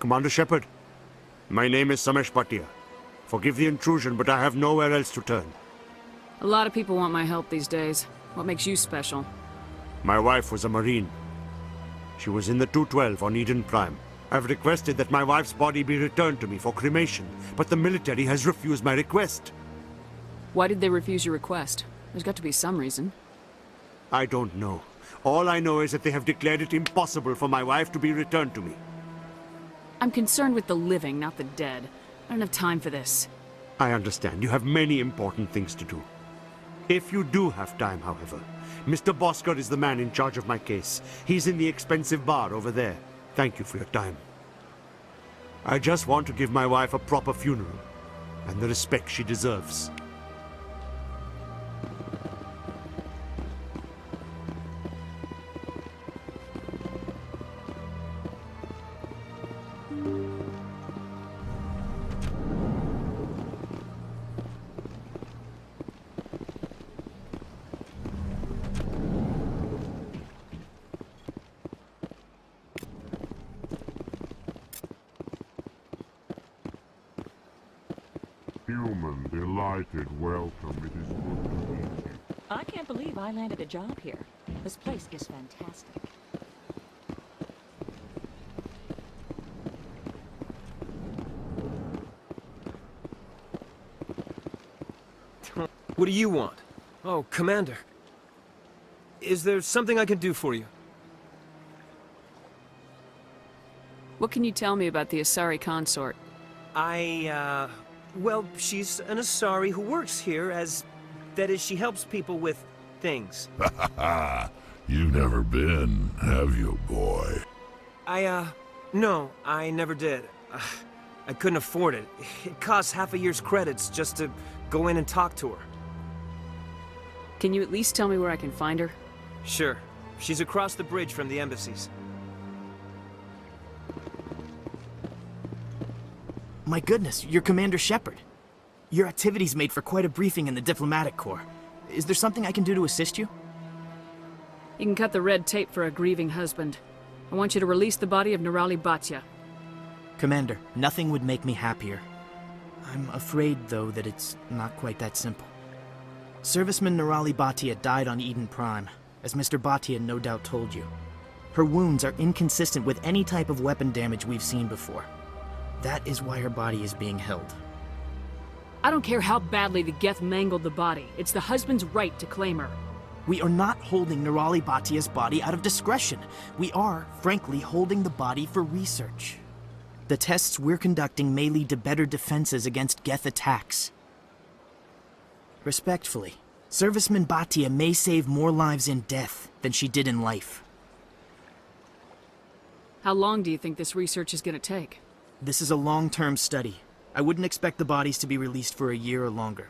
Commander Shepard, my name is Sameš Batia. Forgive the intrusion, but I have nowhere else to turn. A lot of people want my help these days. What makes you special? My wife was a Marine. She was in the 212 on Eden Prime. I've requested that my wife's body be returned to me for cremation, but the military has refused my request. Why did they refuse your request? There's got to be some reason. I don't know. All I know is that they have declared it impossible for my wife to be returned to me. I'm concerned with the living, not the dead. I don't have time for this. I understand. You have many important things to do. If you do have time, however, Mr. Bosker is the man in charge of my case. He's in the expensive bar over there. Thank you for your time. I just want to give my wife a proper funeral, and the respect she deserves. Human, delighted welcome. It is good to meet you. I can't believe I landed a job here. This place is fantastic. What do you want? Oh, Commander. Is there something I can do for you? What can you tell me about the Asari consort? Well, she's an Asari who works here that is, she helps people with things. You've never been, have you, boy? No, I never did. I couldn't afford it. It costs half a year's credits just to go in and talk to her. Can you at least tell me where I can find her? Sure. She's across the bridge from the embassies. My goodness, you're Commander Shepard. Your activities made for quite a briefing in the Diplomatic Corps. Is there something I can do to assist you? You can cut the red tape for a grieving husband. I want you to release the body of Nerali Batya. Commander, nothing would make me happier. I'm afraid, though, that it's not quite that simple. Serviceman Nerali Batya died on Eden Prime, as Mr. Batya no doubt told you. Her wounds are inconsistent with any type of weapon damage we've seen before. That is why her body is being held. I don't care how badly the Geth mangled the body. It's the husband's right to claim her. We are not holding Nerali Batya's body out of discretion. We are, frankly, holding the body for research. The tests we're conducting may lead to better defenses against Geth attacks. Respectfully, Serviceman Batya may save more lives in death than she did in life. How long do you think this research is gonna take? This is a long-term study. I wouldn't expect the bodies to be released for a year or longer.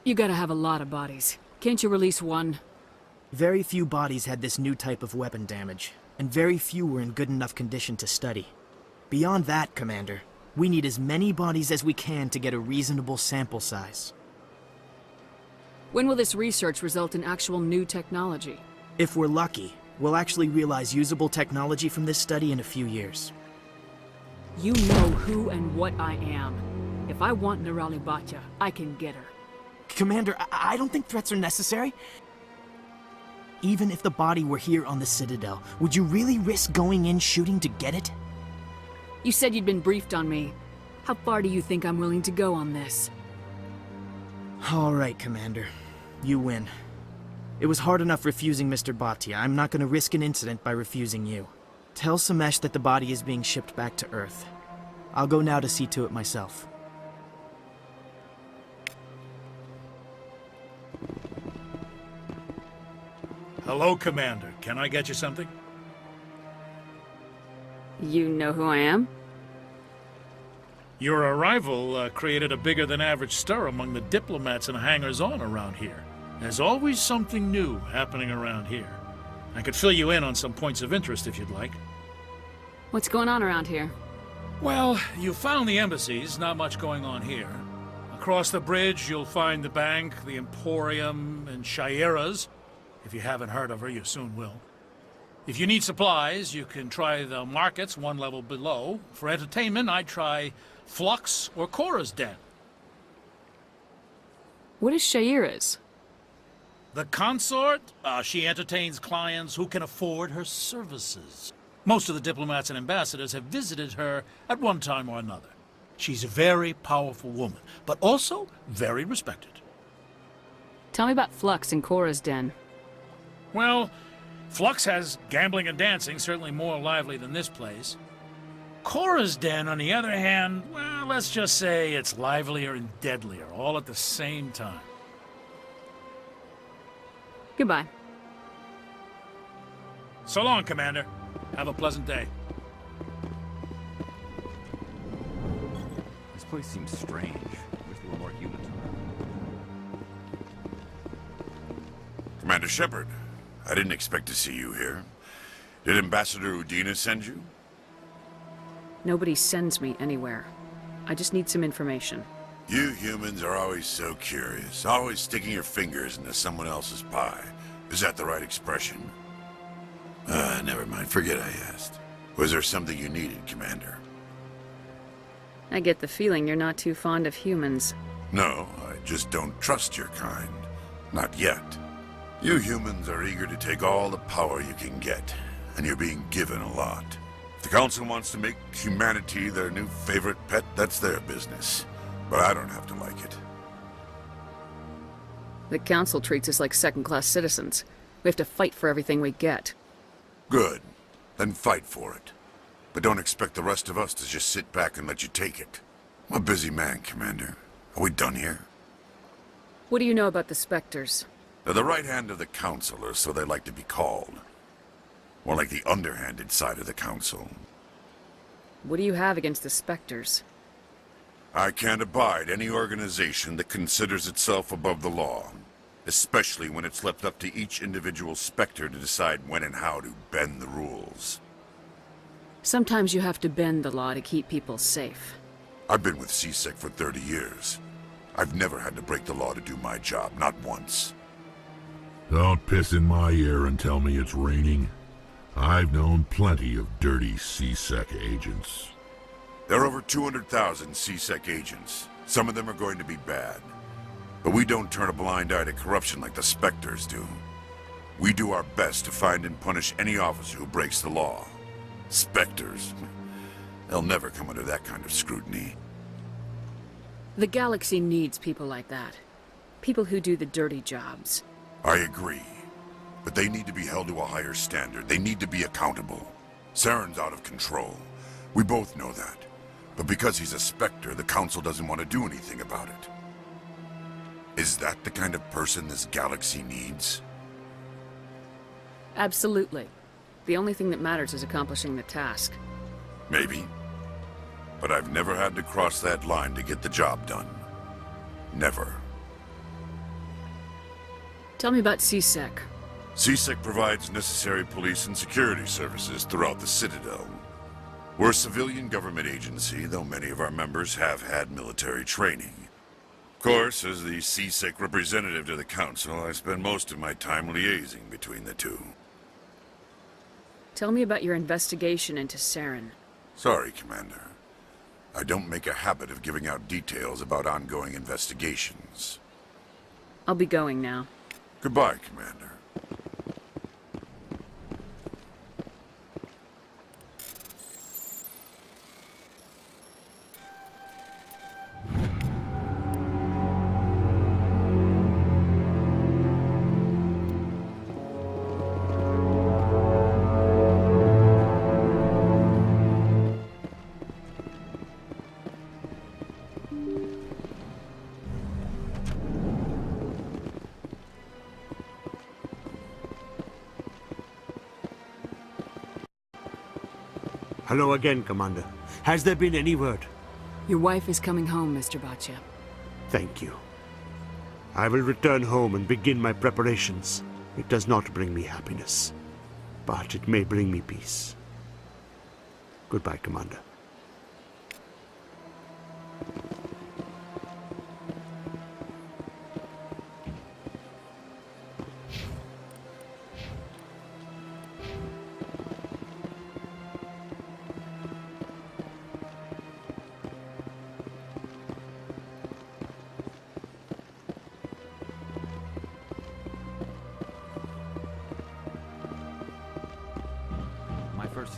You gotta have a lot of bodies. Can't you release one? Very few bodies had this new type of weapon damage, and very few were in good enough condition to study. Beyond that, Commander, we need as many bodies as we can to get a reasonable sample size. When will this research result in actual new technology? If we're lucky, we'll actually realize usable technology from this study in a few years. You know who and what I am. If I want Nerali Batya, I can get her. Commander, I don't think threats are necessary. Even if the body were here on the Citadel, would you really risk going in shooting to get it? You said you'd been briefed on me. How far do you think I'm willing to go on this? All right, Commander. You win. It was hard enough refusing Mr. Batya. I'm not going to risk an incident by refusing you. Tell Samesh that the body is being shipped back to Earth. I'll go now to see to it myself. Hello, Commander. Can I get you something? You know who I am? Your arrival created a bigger-than-average stir among the diplomats and hangers-on around here. There's always something new happening around here. I could fill you in on some points of interest if you'd like. What's going on around here? Well, you found the embassies, not much going on here. Across the bridge, you'll find the bank, the Emporium, and Shaira's. If you haven't heard of her, you soon will. If you need supplies, you can try the markets one level below. For entertainment, I'd try Flux or Cora's Den. What is Shaira's? The consort, she entertains clients who can afford her services. Most of the diplomats and ambassadors have visited her at one time or another. She's a very powerful woman, but also very respected. Tell me about Flux and Cora's Den. Well, Flux has gambling and dancing, certainly more lively than this place. Cora's Den, on the other hand, well, let's just say it's livelier and deadlier, all at the same time. Goodbye. So long, Commander. Have a pleasant day. This place seems strange. Wish there were more humans around. Commander Shepard, I didn't expect to see you here. Did Ambassador Udina send you? Nobody sends me anywhere. I just need some information. You humans are always so curious, always sticking your fingers into someone else's pie. Is that the right expression? Never mind. Forget I asked. Was there something you needed, Commander? I get the feeling you're not too fond of humans. No, I just don't trust your kind. Not yet. You humans are eager to take all the power you can get, and you're being given a lot. If the Council wants to make humanity their new favorite pet, that's their business. But I don't have to like it. The Council treats us like second-class citizens. We have to fight for everything we get. Good. Then fight for it. But don't expect the rest of us to just sit back and let you take it. I'm a busy man, Commander. Are we done here? What do you know about the Spectres? They're the right hand of the Council, or so they like to be called. More like the underhanded side of the Council. What do you have against the Spectres? I can't abide any organization that considers itself above the law, especially when it's left up to each individual Spectre to decide when and how to bend the rules. Sometimes you have to bend the law to keep people safe. I've been with CSEC for 30 years. I've never had to break the law to do my job, not once. Don't piss in my ear and tell me it's raining. I've known plenty of dirty CSEC agents. There are over 200,000 CSEC agents. Some of them are going to be bad. But we don't turn a blind eye to corruption like the Spectres do. We do our best to find and punish any officer who breaks the law. Spectres, they'll never come under that kind of scrutiny. The galaxy needs people like that. People who do the dirty jobs. I agree. But they need to be held to a higher standard. They need to be accountable. Saren's out of control. We both know that. But because he's a Spectre, the Council doesn't want to do anything about it. Is that the kind of person this galaxy needs? Absolutely. The only thing that matters is accomplishing the task. Maybe. But I've never had to cross that line to get the job done. Never. Tell me about CSEC. CSEC provides necessary police and security services throughout the Citadel. We're a civilian government agency, though many of our members have had military training. Of course, as the CSEC representative to the Council, I spend most of my time liaising between the two. Tell me about your investigation into Saren. Sorry, Commander. I don't make a habit of giving out details about ongoing investigations. I'll be going now. Goodbye, Commander. Hello again, Commander. Has there been any word? Your wife is coming home, Mr. Batya. Thank you. I will return home and begin my preparations. It does not bring me happiness, but it may bring me peace. Goodbye, Commander.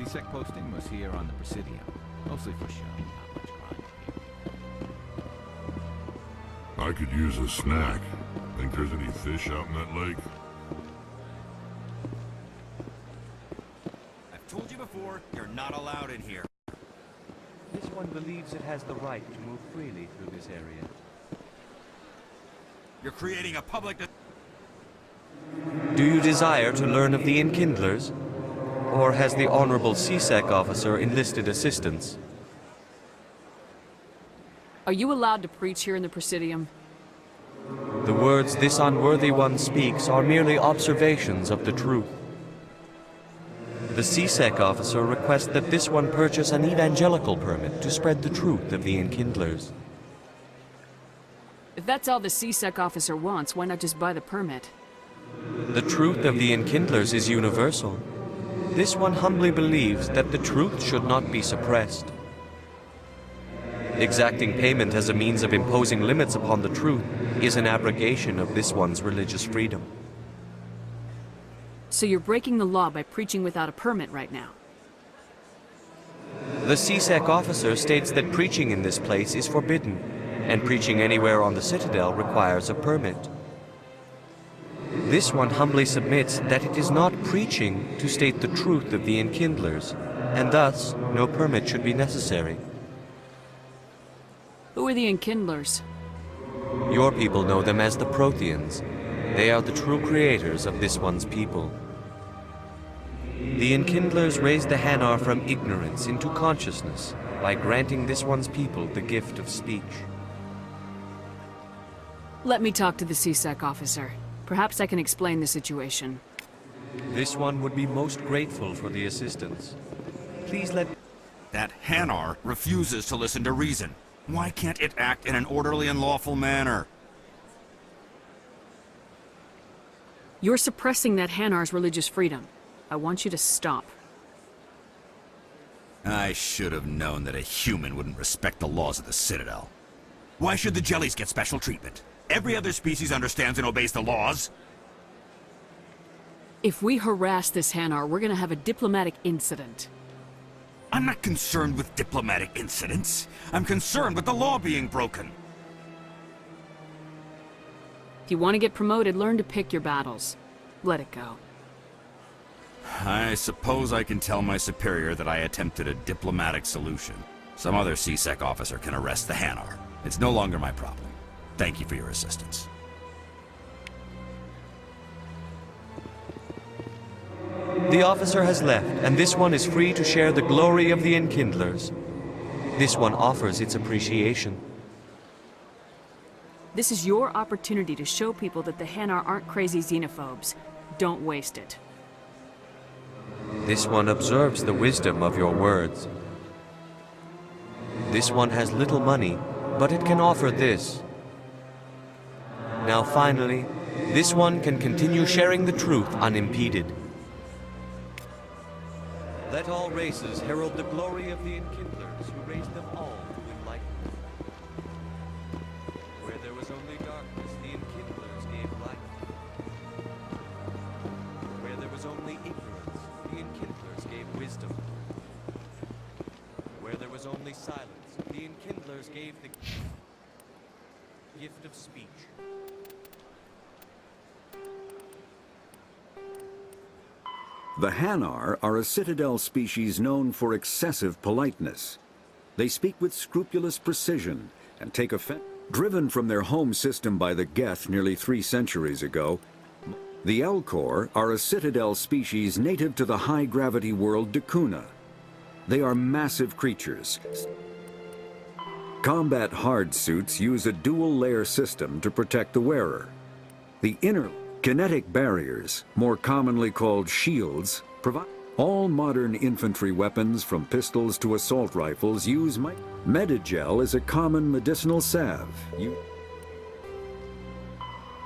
C-Sec posting was here on the Presidium. Mostly for show, not much crime here. I could use a snack. Think there's any fish out in that lake? I've told you before, you're not allowed in here. This one believes it has the right to move freely through this area. You're creating a public... Do you desire to learn of the Enkindlers? Or has the Honorable C-Sec officer enlisted assistance? Are you allowed to preach here in the Presidium? The words this unworthy one speaks are merely observations of the truth. The C-Sec officer requests that this one purchase an evangelical permit to spread the truth of the Enkindlers. If that's all the C-Sec officer wants, why not just buy the permit? The truth of the Enkindlers is universal. This one humbly believes that the truth should not be suppressed. Exacting payment as a means of imposing limits upon the truth is an abrogation of this one's religious freedom. So you're breaking the law by preaching without a permit right now? The C-Sec officer states that preaching in this place is forbidden, and preaching anywhere on the Citadel requires a permit. This one humbly submits that it is not preaching to state the truth of the Enkindlers, and thus no permit should be necessary. Who are the Enkindlers? Your people know them as the Protheans. They are the true creators of this one's people. The Enkindlers raised the Hanar from ignorance into consciousness by granting this one's people the gift of speech. Let me talk to the C-Sec officer. Perhaps I can explain the situation. This one would be most grateful for the assistance. Please let... That Hanar refuses to listen to reason. Why can't it act in an orderly and lawful manner? You're suppressing that Hanar's religious freedom. I want you to stop. I should have known that a human wouldn't respect the laws of the Citadel. Why should the jellies get special treatment? Every other species understands and obeys the laws. If we harass this Hanar, we're gonna have a diplomatic incident. I'm not concerned with diplomatic incidents. I'm concerned with the law being broken. If you want to get promoted, learn to pick your battles. Let it go. I suppose I can tell my superior that I attempted a diplomatic solution. Some other C-Sec officer can arrest the Hanar. It's no longer my problem. Thank you for your assistance. The officer has left, and this one is free to share the glory of the Enkindlers. This one offers its appreciation. This is your opportunity to show people that the Hanar aren't crazy xenophobes. Don't waste it. This one observes the wisdom of your words. This one has little money, but it can offer this. Now finally, this one can continue sharing the truth unimpeded. Let all races herald the glory of the Enkindlers who raised them all to enlightenment. Where there was only darkness, the Enkindlers gave light. Where there was only ignorance, the Enkindlers gave wisdom. Where there was only silence, the Enkindlers gave the gift of speech. The Hanar are a Citadel species known for excessive politeness. They speak with scrupulous precision and take offense. Driven from their home system by the Geth nearly 3 centuries ago, the Elcor are a Citadel species native to the high-gravity world Dakuna. They are massive creatures. Combat hard suits use a dual-layer system to protect the wearer. The inner kinetic barriers, more commonly called shields, provide all modern infantry weapons from pistols to assault rifles use Medigel is a common medicinal salve.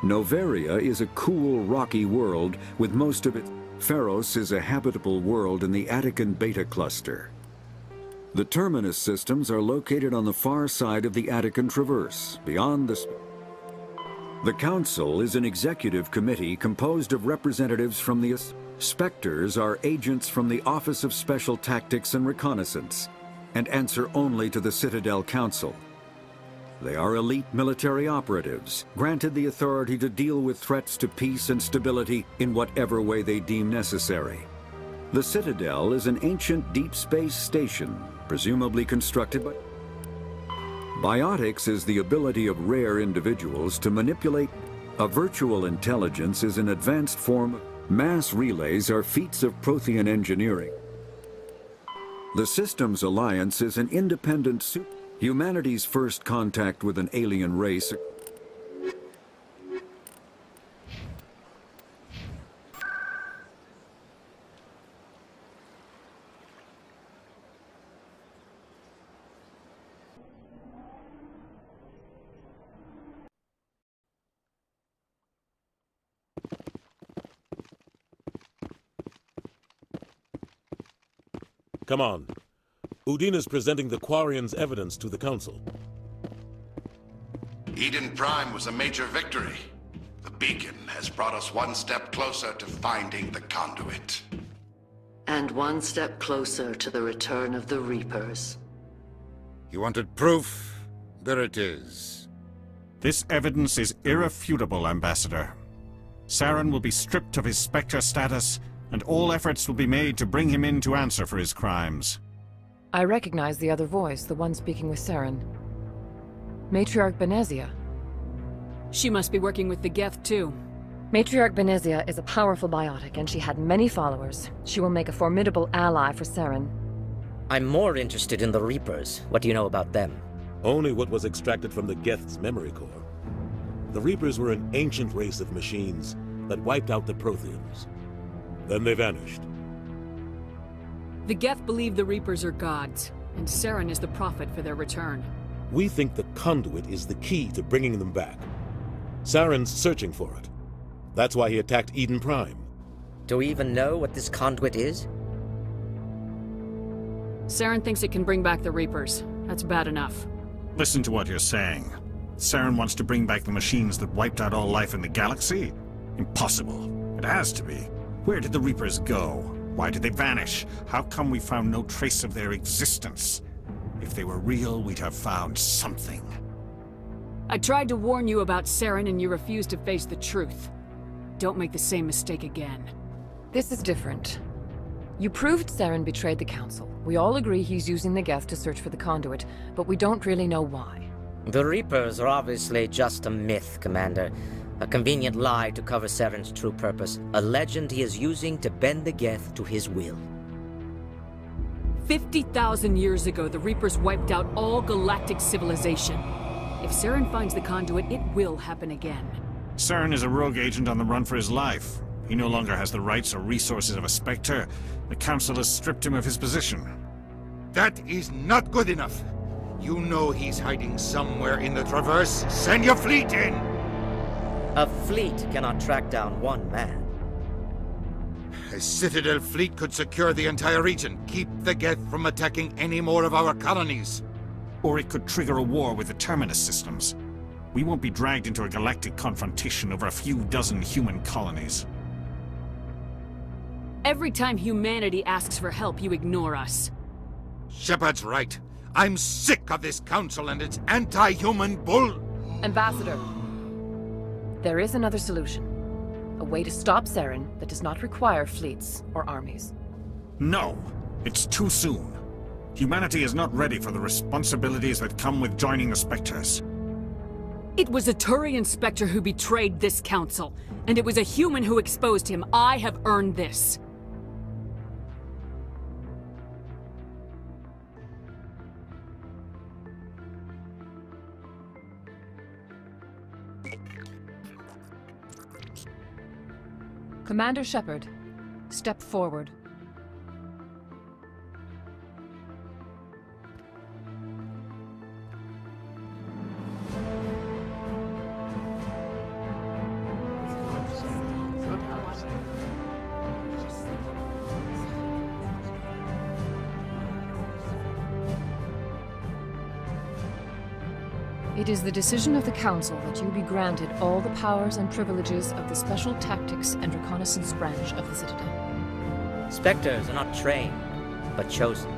Noveria is a cool, rocky world with most of it. Pharos is a habitable world in the Attican Beta cluster. The terminus systems are located on the far side of the Attican Traverse, beyond the... The Council is an executive committee composed of representatives from the... Spectres are agents from the Office of Special Tactics and Reconnaissance, and answer only to the Citadel Council. They are elite military operatives, granted the authority to deal with threats to peace and stability in whatever way they deem necessary. The Citadel is an ancient deep space station, presumably constructed by... Biotics is the ability of rare individuals to manipulate... A virtual intelligence is an advanced form... Mass relays are feats of Prothean engineering. The Systems Alliance is an independent... Humanity's first contact with an alien race... Come on. Udina's presenting the Quarians' evidence to the Council. Eden Prime was a major victory. The beacon has brought us one step closer to finding the conduit. And one step closer to the return of the Reapers. You wanted proof? There it is. This evidence is irrefutable, Ambassador. Saren will be stripped of his Spectre status, and all efforts will be made to bring him in to answer for his crimes. I recognize the other voice, the one speaking with Saren. Matriarch Benezia. She must be working with the Geth, too. Matriarch Benezia is a powerful biotic, and she had many followers. She will make a formidable ally for Saren. I'm more interested in the Reapers. What do you know about them? Only what was extracted from the Geth's memory core. The Reapers were an ancient race of machines that wiped out the Protheans. Then they vanished. The Geth believe the Reapers are gods, and Saren is the prophet for their return. We think the conduit is the key to bringing them back. Saren's searching for it. That's why he attacked Eden Prime. Do we even know what this conduit is? Saren thinks it can bring back the Reapers. That's bad enough. Listen to what you're saying. Saren wants to bring back the machines that wiped out all life in the galaxy? Impossible. It has to be. Where did the Reapers go? Why did they vanish? How come we found no trace of their existence? If they were real, we'd have found something. I tried to warn you about Saren and you refused to face the truth. Don't make the same mistake again. This is different. You proved Saren betrayed the Council. We all agree he's using the Geth to search for the conduit, but we don't really know why. The Reapers are obviously just a myth, Commander. A convenient lie to cover Saren's true purpose. A legend he is using to bend the Geth to his will. 50,000 years ago, the Reapers wiped out all galactic civilization. If Saren finds the conduit, it will happen again. Saren is a rogue agent on the run for his life. He no longer has the rights or resources of a Spectre. The Council has stripped him of his position. That is not good enough. You know he's hiding somewhere in the Traverse. Send your fleet in! A fleet cannot track down one man. A Citadel fleet could secure the entire region, keep the Geth from attacking any more of our colonies. Or it could trigger a war with the Terminus systems. We won't be dragged into a galactic confrontation over a few dozen human colonies. Every time humanity asks for help, you ignore us. Shepard's right. I'm sick of this council and its anti-human bull... Ambassador, there is another solution. A way to stop Saren that does not require fleets or armies. No, it's too soon. Humanity is not ready for the responsibilities that come with joining the Spectres. It was a Turian Spectre who betrayed this council, and it was a human who exposed him. I have earned this. Commander Shepard, step forward. It is the decision of the Council that you be granted all the powers and privileges of the Special Tactics and Reconnaissance branch of the Citadel. Spectres are not trained, but chosen.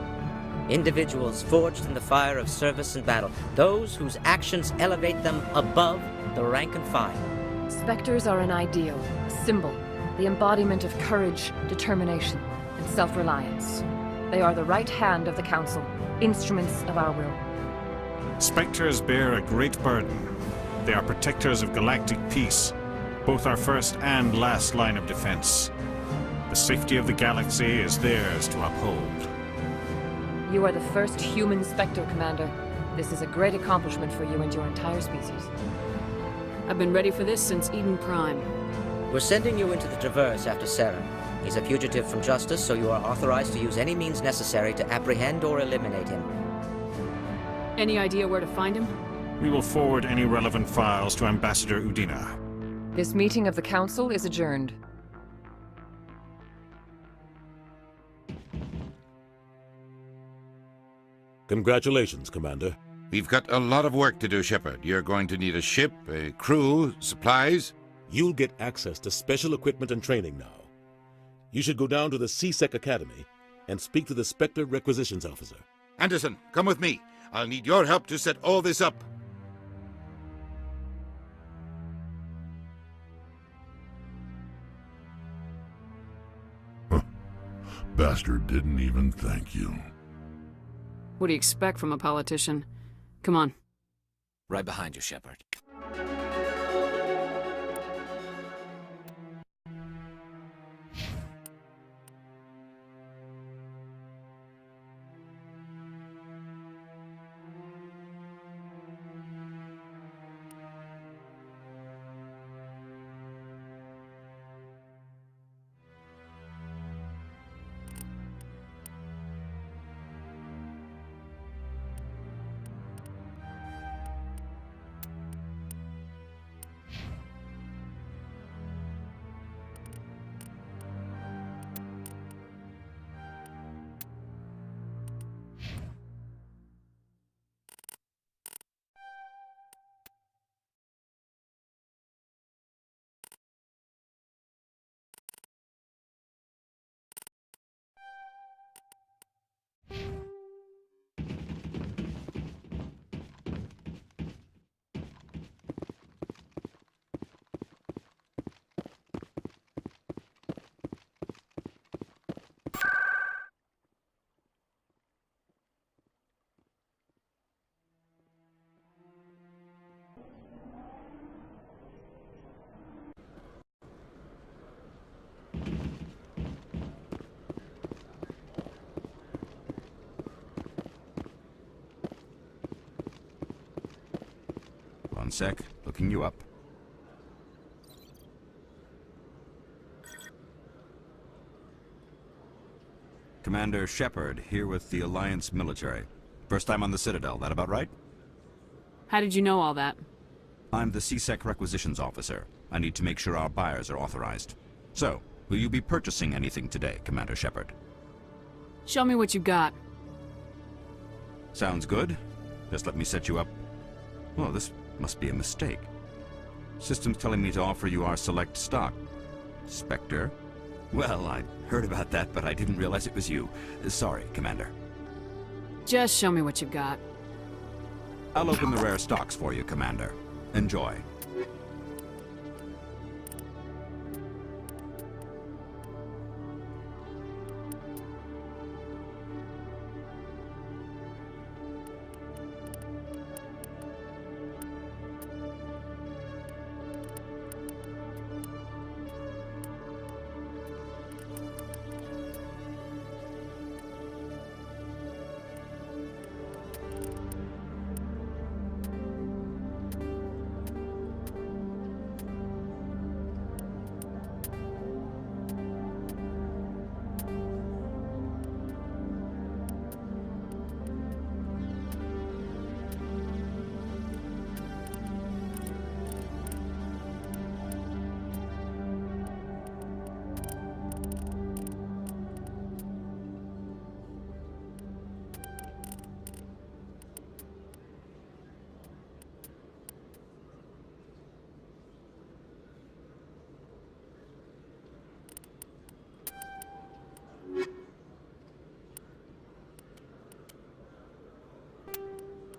Individuals forged in the fire of service and battle, those whose actions elevate them above the rank and file. Spectres are an ideal, a symbol, the embodiment of courage, determination, and self-reliance. They are the right hand of the Council, instruments of our will. Spectres bear a great burden. They are protectors of galactic peace, both our first and last line of defense. The safety of the galaxy is theirs to uphold. You are the first human Spectre, Commander. This is a great accomplishment for you and your entire species. I've been ready for this since Eden Prime. We're sending you into the Traverse after Saren. He's a fugitive from justice, so you are authorized to use any means necessary to apprehend or eliminate him. Any idea where to find him? We will forward any relevant files to Ambassador Udina. This meeting of the Council is adjourned. Congratulations, Commander. We've got a lot of work to do, Shepard. You're going to need a ship, a crew, supplies. You'll get access to special equipment and training now. You should go down to the CSEC Academy and speak to the Spectre Requisitions Officer. Anderson, come with me. I'll need your help to set all this up. Bastard didn't even thank you. What do you expect from a politician? Come on. Right behind you, Shepard. One sec, looking you up. Commander Shepard, here with the Alliance military. First time on the Citadel, that about right? How did you know all that? I'm the CSEC Requisitions Officer. I need to make sure our buyers are authorized. So, will you be purchasing anything today, Commander Shepard? Show me what you got. Sounds good. Just let me set you up. Well, this must be a mistake. System's telling me to offer you our select stock. Spectre? Well, I heard about that, but I didn't realize it was you. Sorry, Commander. Just show me what you've got. I'll open the rare stocks for you, Commander. Enjoy.